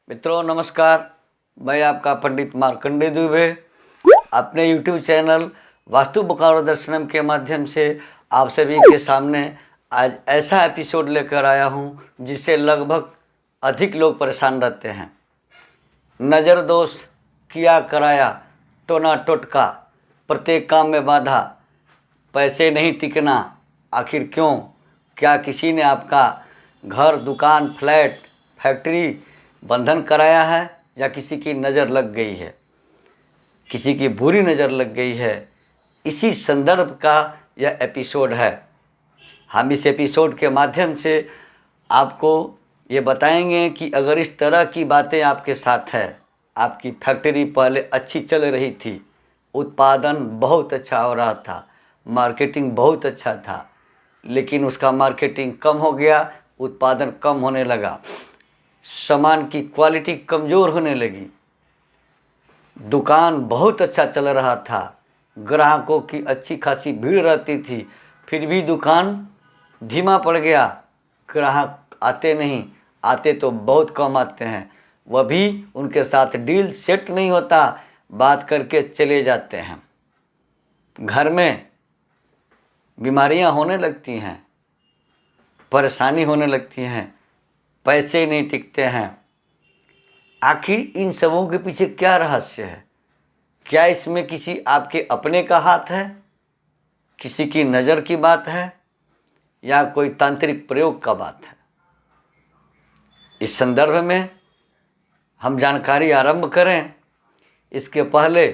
मित्रों नमस्कार। मैं आपका पंडित मार्कंडेय दुबे अपने YouTube चैनल वास्तु बोकारो दर्शनम के माध्यम से आप सभी के सामने आज ऐसा एपिसोड लेकर आया हूं जिससे लगभग अधिक लोग परेशान रहते हैं। नज़र दोष किया कराया टोना टोटका, प्रत्येक काम में बाधा, पैसे नहीं टिकना, आखिर क्यों? क्या किसी ने आपका घर, दुकान, फ्लैट, फैक्ट्री बंधन कराया है या किसी की नज़र लग गई है, किसी की बुरी नज़र लग गई है? इसी संदर्भ का यह एपिसोड है। हम इस एपिसोड के माध्यम से आपको ये बताएंगे कि अगर इस तरह की बातें आपके साथ है, आपकी फैक्ट्री पहले अच्छी चल रही थी, उत्पादन बहुत अच्छा हो रहा था, मार्केटिंग बहुत अच्छा था, लेकिन उसका मार्केटिंग कम हो गया, उत्पादन कम होने लगा, सामान की क्वालिटी कमज़ोर होने लगी, दुकान बहुत अच्छा चल रहा था, ग्राहकों की अच्छी खासी भीड़ रहती थी, फिर भी दुकान धीमा पड़ गया, ग्राहक आते नहीं, आते तो बहुत कम आते हैं, वह भी उनके साथ डील सेट नहीं होता, बात करके चले जाते हैं। घर में बीमारियां होने लगती हैं, परेशानी होने लगती हैं, पैसे नहीं टिकते हैं। आखिर इन सबों के पीछे क्या रहस्य है? क्या इसमें किसी आपके अपने का हाथ है, किसी की नज़र की बात है, या कोई तांत्रिक प्रयोग का बात है? इस संदर्भ में हम जानकारी आरंभ करें, इसके पहले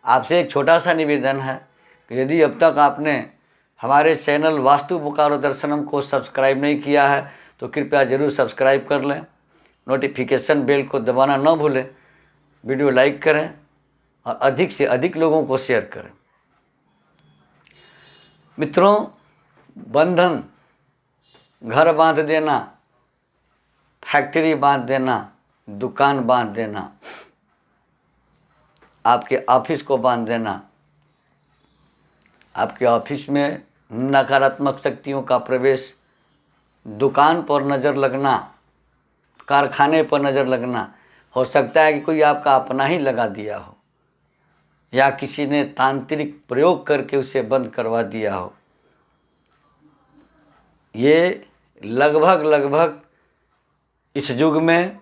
आपसे एक छोटा सा निवेदन है कि यदि अब तक आपने हमारे चैनल वास्तु बोकारो दर्शनम को सब्सक्राइब नहीं किया है तो कृपया ज़रूर सब्सक्राइब कर लें, नोटिफिकेशन बेल को दबाना न भूलें, वीडियो लाइक करें और अधिक से अधिक लोगों को शेयर करें। मित्रों, बंधन, घर बांध देना, फैक्ट्री बांध देना, दुकान बांध देना, आपके ऑफिस को बांध देना, आपके ऑफिस में नकारात्मक शक्तियों का प्रवेश, दुकान पर नज़र लगना, कारखाने पर नज़र लगना, हो सकता है कि कोई आपका अपना ही लगा दिया हो या किसी ने तांत्रिक प्रयोग करके उसे बंद करवा दिया हो। ये लगभग इस युग में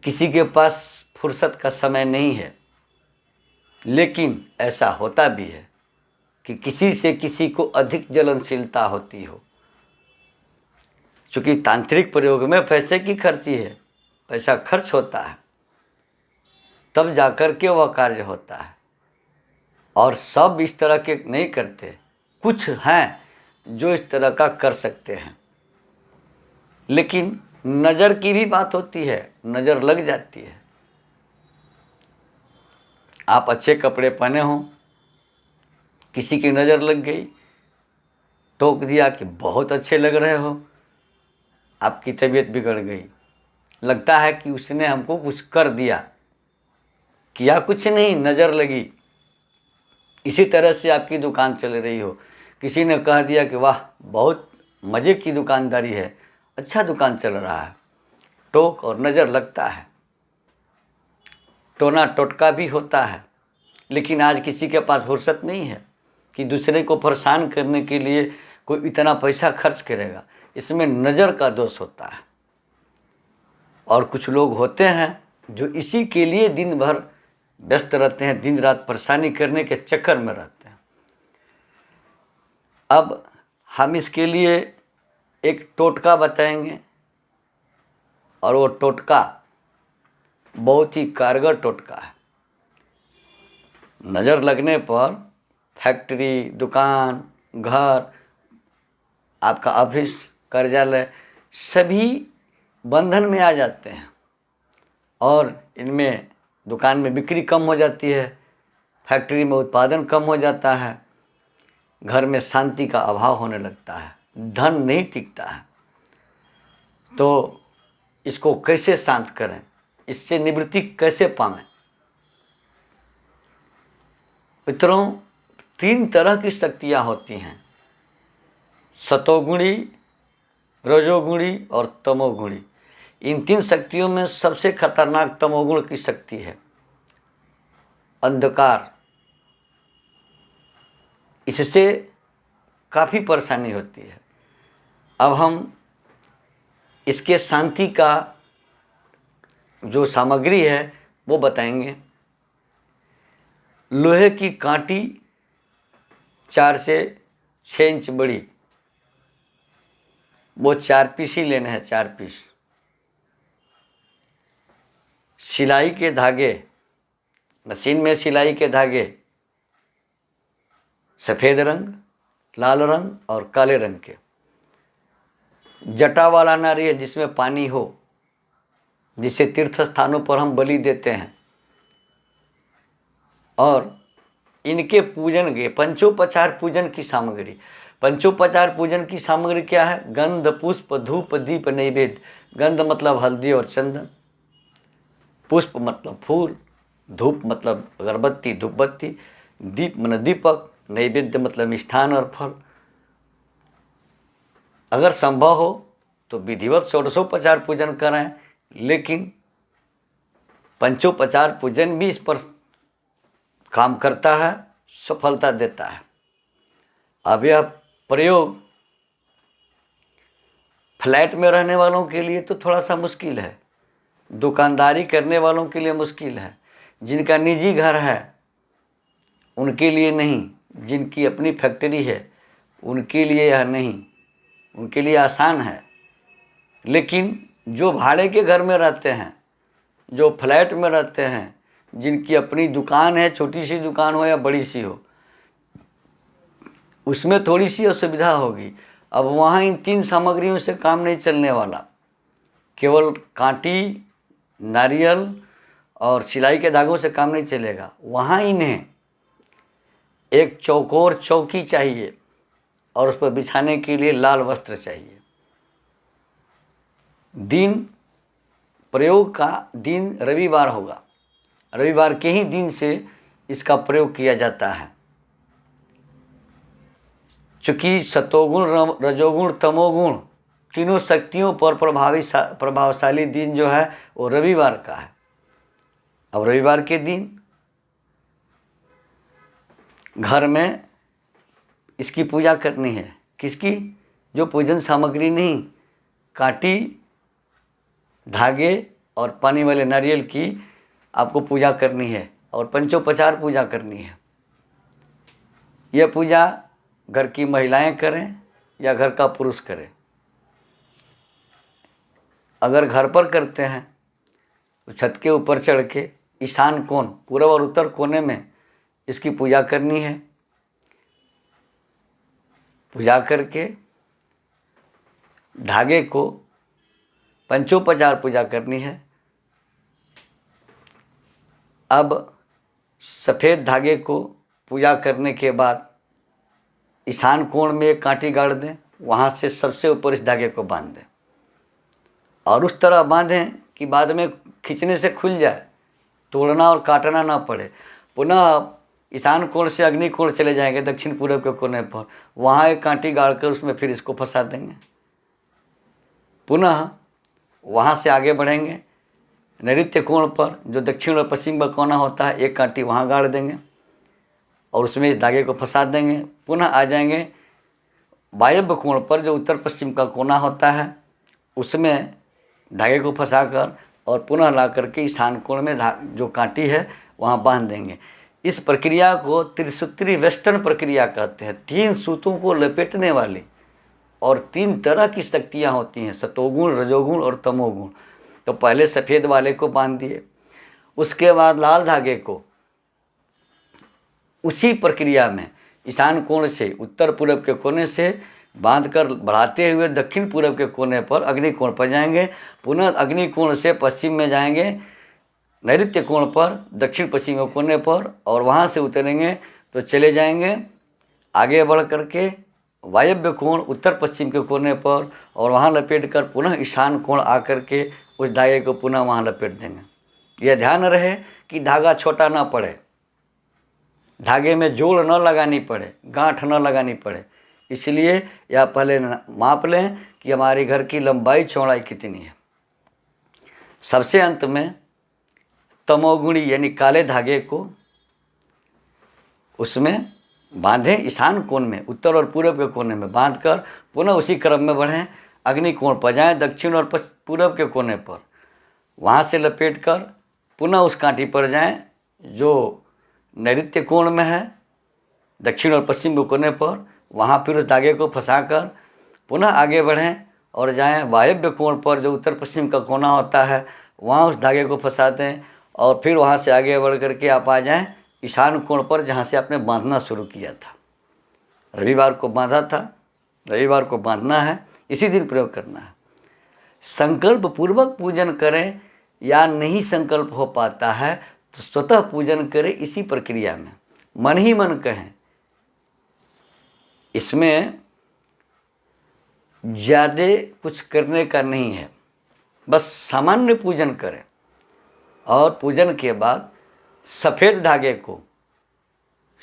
किसी के पास फुर्सत का समय नहीं है, लेकिन ऐसा होता भी है कि किसी से किसी को अधिक जलनशीलता होती हो। चूँकि तांत्रिक प्रयोग में पैसे की खर्ची है, पैसा खर्च होता है, तब जाकर के वह कार्य होता है। और सब इस तरह के नहीं करते, कुछ हैं जो इस तरह का कर सकते हैं, लेकिन नज़र की भी बात होती है, नज़र लग जाती है। आप अच्छे कपड़े पहने हों, किसी की नज़र लग गई, टोक दिया कि बहुत अच्छे लग रहे हो, आपकी तबीयत बिगड़ गई, लगता है कि उसने हमको कुछ कर दिया, किया कुछ नहीं, नज़र लगी। इसी तरह से आपकी दुकान चल रही हो, किसी ने कह दिया कि वाह बहुत मज़े की दुकानदारी है, अच्छा दुकान चल रहा है, टोक और नज़र लगता है, टोना टोटका भी होता है। लेकिन आज किसी के पास फुर्सत नहीं है कि दूसरे को परेशान करने के लिए कोई इतना पैसा खर्च करेगा, इसमें नज़र का दोष होता है। और कुछ लोग होते हैं जो इसी के लिए दिन भर व्यस्त रहते हैं, दिन रात परेशानी करने के चक्कर में रहते हैं। अब हम इसके लिए एक टोटका बताएंगे, और वो टोटका बहुत ही कारगर टोटका है। नज़र लगने पर फैक्ट्री, दुकान, घर, आपका ऑफिस, कार्यालय सभी बंधन में आ जाते हैं, और इनमें दुकान में बिक्री कम हो जाती है, फैक्ट्री में उत्पादन कम हो जाता है, घर में शांति का अभाव होने लगता है, धन नहीं टिकता है। तो इसको कैसे शांत करें, इससे निवृत्ति कैसे पाएं? मित्रों, 3 तरह की शक्तियाँ होती हैं, सतोगुणी, रजोगुणी और तमोगुणी। इन 3 शक्तियों में सबसे खतरनाक तमोगुण की शक्ति है अंधकार। इससे काफ़ी परेशानी होती है। अब हम इसके शांति का जो सामग्री है वो बताएंगे। लोहे की कांटी 4 से 6 इंच बड़ी, वो 4 पीस ही लेने हैं, 4 पीस। सिलाई के धागे, मशीन में सिलाई के धागे सफ़ेद रंग, लाल रंग और काले रंग के। जटा वाला नारियल जिसमें पानी हो, जिसे तीर्थ स्थानों पर हम बलि देते हैं। और इनके पूजन के पंचोपचार पूजन की सामग्री। पंचोपचार पूजन की सामग्री क्या है? गंध, पुष्प, धूप, दीप, नैवेद्य। गंध मतलब हल्दी और चंदन, पुष्प मतलब फूल, धूप मतलब अगरबत्ती धूपबत्ती, दीप मतलब दीपक, नैवेद्य मतलब मिष्ठान और फल। अगर संभव हो तो विधिवत षोडशोपचार पूजन करें, लेकिन पंचोपचार पूजन भी इस पर काम करता है, सफलता देता है। अब यह प्रयोग फ्लैट में रहने वालों के लिए तो थोड़ा सा मुश्किल है, दुकानदारी करने वालों के लिए मुश्किल है। जिनका निजी घर है उनके लिए नहीं, जिनकी अपनी फैक्ट्री है उनके लिए यह नहीं, उनके लिए आसान है। लेकिन जो भाड़े के घर में रहते हैं, जो फ्लैट में रहते हैं, जिनकी अपनी दुकान है, छोटी सी दुकान हो या बड़ी सी हो, उसमें थोड़ी सी असुविधा होगी। अब वहाँ इन 3 सामग्रियों से काम नहीं चलने वाला। केवल कांटी, नारियल और सिलाई के धागों से काम नहीं चलेगा। वहाँ इन्हें एक चौकोर चौकी चाहिए और उस पर बिछाने के लिए लाल वस्त्र चाहिए। दिन, प्रयोग का दिन रविवार होगा। रविवार के ही दिन से इसका प्रयोग किया जाता है। चूँकि सतोगुण, रजोगुण, तमोगुण तीनों शक्तियों पर प्रभावशाली दिन जो है वो रविवार का है। अब रविवार के दिन घर में इसकी पूजा करनी है। किसकी? जो पूजन सामग्री नहीं, कांटी, धागे और पानी वाले नारियल की आपको पूजा करनी है और पंचोपचार पूजा करनी है। यह पूजा घर की महिलाएं करें या घर का पुरुष करे। अगर घर पर करते हैं तो छत के ऊपर चढ़ के ईशान कोण, पूर्व और उत्तर कोने में इसकी पूजा करनी है। पूजा करके धागे को पंचोपचार पूजा करनी है। अब सफ़ेद धागे को पूजा करने के बाद ईशान कोण में एक कांटी गाड़ दें, वहाँ से सबसे ऊपर इस धागे को बांध दें और उस तरह बांधें कि बाद में खींचने से खुल जाए, तोड़ना और काटना ना पड़े। पुनः ईशान कोण से अग्नि कोण चले जाएंगे दक्षिण पूर्व के कोने पर, वहाँ एक कांटी गाड़ कर उसमें फिर इसको फंसा देंगे। पुनः वहाँ से आगे बढ़ेंगे, नैऋत्य कोण पर जो दक्षिण और पश्चिम का कोना होता है, एक कांटी वहाँ गाड़ देंगे और उसमें इस धागे को फंसा देंगे। पुनः आ जाएंगे वायव्य कोण पर जो उत्तर पश्चिम का कोना होता है, उसमें धागे को फंसाकर और पुनः ला करके ईशान कोण में जो कांटी है वहाँ बांध देंगे। इस प्रक्रिया को त्रिसूत्री वेस्टर्न प्रक्रिया कहते हैं। 3 सूतों को लपेटने वाली और 3 तरह की शक्तियाँ होती हैं, सतोगुण, रजोगुण और तमोगुण। तो पहले सफ़ेद वाले को बांध दिए, उसके बाद लाल धागे को उसी प्रक्रिया में ईशान कोण से उत्तर पूर्व के कोने से बांधकर बढ़ाते हुए दक्षिण पूर्व के कोने पर अग्नि कोण पर जाएंगे। पुनः अग्नि कोण से पश्चिम में जाएंगे नैऋत्य कोण पर दक्षिण पश्चिम के कोने पर और वहाँ से उतरेंगे तो चले जाएंगे आगे बढ़ करके वायव्य कोण उत्तर पश्चिम के कोने पर और वहाँ लपेट कर पुनः ईशान कोण आकर के उस धागे को पुनः वहाँ लपेट देंगे। यह ध्यान रहे कि धागा छोटा ना पड़े, धागे में जोड़ न लगानी पड़े, गांठ न लगानी पड़े। इसलिए यह पहले माप लें कि हमारे घर की लंबाई चौड़ाई कितनी है। सबसे अंत में तमोगुणी यानी काले धागे को उसमें बांधें, ईशान कोण में, उत्तर और पूर्व के कोने में बांधकर पुनः उसी क्रम में बढ़ें, अग्नि कोण पर जाएं, दक्षिण और पूर्व के कोने पर, वहाँ से लपेट कर पुनः उस कांटी पर जाएं जो नैऋत्य कोण में है, दक्षिण और पश्चिम के कोने पर, वहाँ फिर उस धागे को फंसाकर पुनः आगे बढ़ें और जाएं वायव्य कोण पर जो उत्तर पश्चिम का कोना होता है, वहाँ उस धागे को फंसा दें और फिर वहाँ से आगे बढ़ करके आप आ जाएं ईशान कोण पर जहाँ से आपने बांधना शुरू किया था। रविवार को बांधा था, रविवार को बांधना है, इसी दिन प्रयोग करना है। संकल्प पूर्वक पूजन करें या नहीं संकल्प हो पाता है तो स्वतः पूजन करें इसी प्रक्रिया में, मन ही मन कहें। इसमें ज़्यादा कुछ करने का नहीं है, बस सामान्य पूजन करें और पूजन के बाद सफ़ेद धागे को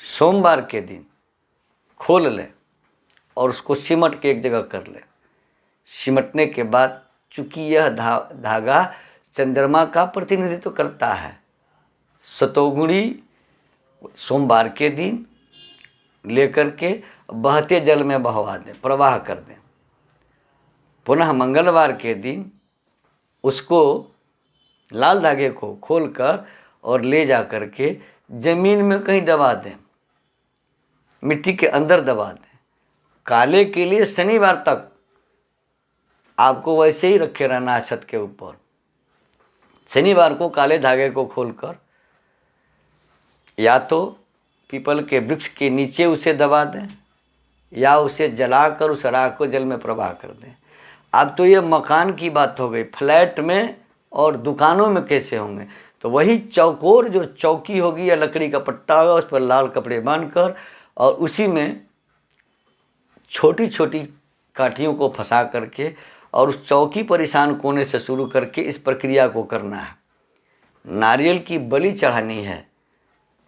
सोमवार के दिन खोल लें और उसको सिमट के एक जगह कर लें। सिमटने के बाद चूँकि यह धागा चंद्रमा का प्रतिनिधित्व करता है, सतोगुणी सोमवार के दिन लेकर के बहते जल में बहवा दें, प्रवाह कर दें। पुनः मंगलवार के दिन उसको लाल धागे को खोलकर और ले जा कर के ज़मीन में कहीं दबा दें, मिट्टी के अंदर दबा दें। काले के लिए शनिवार तक आपको वैसे ही रखे रहना है छत के ऊपर। शनिवार को काले धागे को खोलकर या तो पीपल के वृक्ष के नीचे उसे दबा दें या उसे जलाकर उस राख को जल में प्रवाह कर दें। अब तो ये मकान की बात हो गई, फ्लैट में और दुकानों में कैसे होंगे? तो वही चौकोर जो चौकी होगी या लकड़ी का पट्टा होगा उस पर लाल कपड़े बांधकर और उसी में छोटी छोटी काठियों को फंसा करके और उस चौकी पर ईशान कोने से शुरू करके इस प्रक्रिया को करना है। नारियल की बलि चढ़ानी है।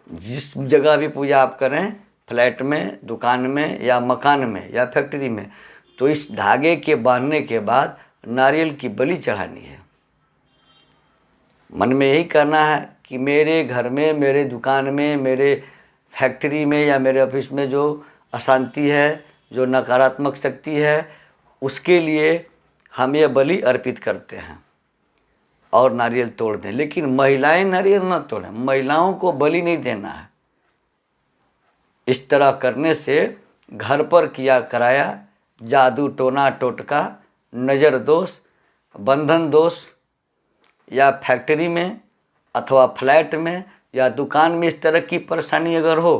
जिस जगह भी पूजा आप करें, फ्लैट में, दुकान में या मकान में या फैक्ट्री में, तो इस धागे के बांधने के बाद नारियल की बलि चढ़ानी है। मन में यही करना है कि मेरे घर में, मेरे दुकान में, मेरे फैक्ट्री में या मेरे ऑफिस में जो अशांति है, जो नकारात्मक शक्ति है, उसके लिए हम ये बलि अर्पित करते हैं और नारियल तोड़ दें। लेकिन महिलाएं नारियल न तोड़ें, महिलाओं को बलि नहीं देना है। इस तरह करने से घर पर किया कराया जादू टोना टोटका, नज़र दोष, बंधन दोष या फैक्ट्री में अथवा फ्लैट में या दुकान में इस तरह की परेशानी अगर हो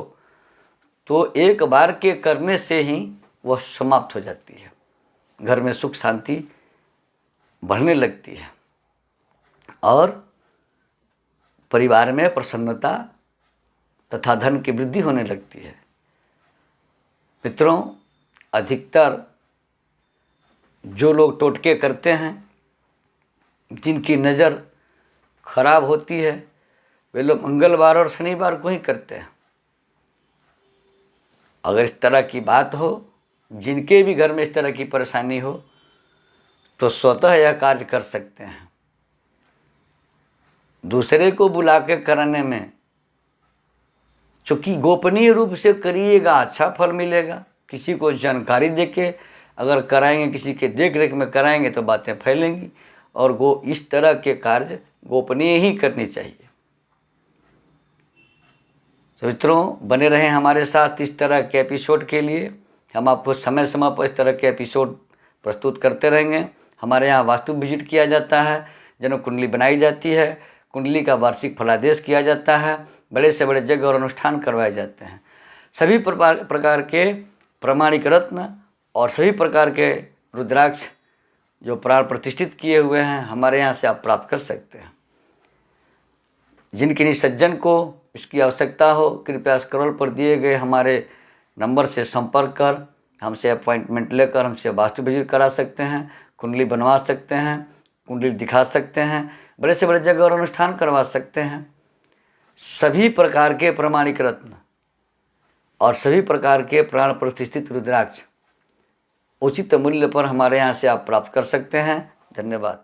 तो एक बार के करने से ही वह समाप्त हो जाती है। घर में सुख शांति बढ़ने लगती है और परिवार में प्रसन्नता तथा धन की वृद्धि होने लगती है। मित्रों, अधिकतर जो लोग टोटके करते हैं, जिनकी नज़र खराब होती है, वे लोग मंगलवार और शनिवार को ही करते हैं। अगर इस तरह की बात हो, जिनके भी घर में इस तरह की परेशानी हो, तो स्वतः यह कार्य कर सकते हैं। दूसरे को बुला के कराने में, चूँकि गोपनीय रूप से करिएगा, अच्छा फल मिलेगा। किसी को जानकारी देके अगर कराएंगे, किसी के देख रेख में कराएंगे तो बातें फैलेंगी और इस तरह के कार्य गोपनीय ही करनी चाहिए। तो मित्रों, बने रहें हमारे साथ इस तरह के एपिसोड के लिए। हम आपको समय समय पर इस तरह के एपिसोड प्रस्तुत करते रहेंगे। हमारे यहाँ वास्तु विजिट किया जाता है, जन्म कुंडली बनाई जाती है, कुंडली का वार्षिक फलादेश किया जाता है, बड़े से बड़े यज्ञ और अनुष्ठान करवाए जाते हैं। सभी प्रकार के प्रमाणिक रत्न और सभी प्रकार के रुद्राक्ष जो प्राण प्रतिष्ठित किए हुए हैं, हमारे यहाँ से आप प्राप्त कर सकते हैं। जिन किन्हीं सज्जन को इसकी आवश्यकता हो, कृपया स्क्रॉल पर दिए गए हमारे नंबर से संपर्क कर हमसे अपॉइंटमेंट लेकर हमसे वास्तु विजिट करा सकते हैं, कुंडली बनवा सकते हैं, कुंडली दिखा सकते हैं, बड़े से बड़े जगह और अनुष्ठान करवा सकते हैं। सभी प्रकार के प्रमाणिक रत्न और सभी प्रकार के प्राण प्रतिष्ठित रुद्राक्ष उचित मूल्य पर हमारे यहाँ से आप प्राप्त कर सकते हैं। धन्यवाद।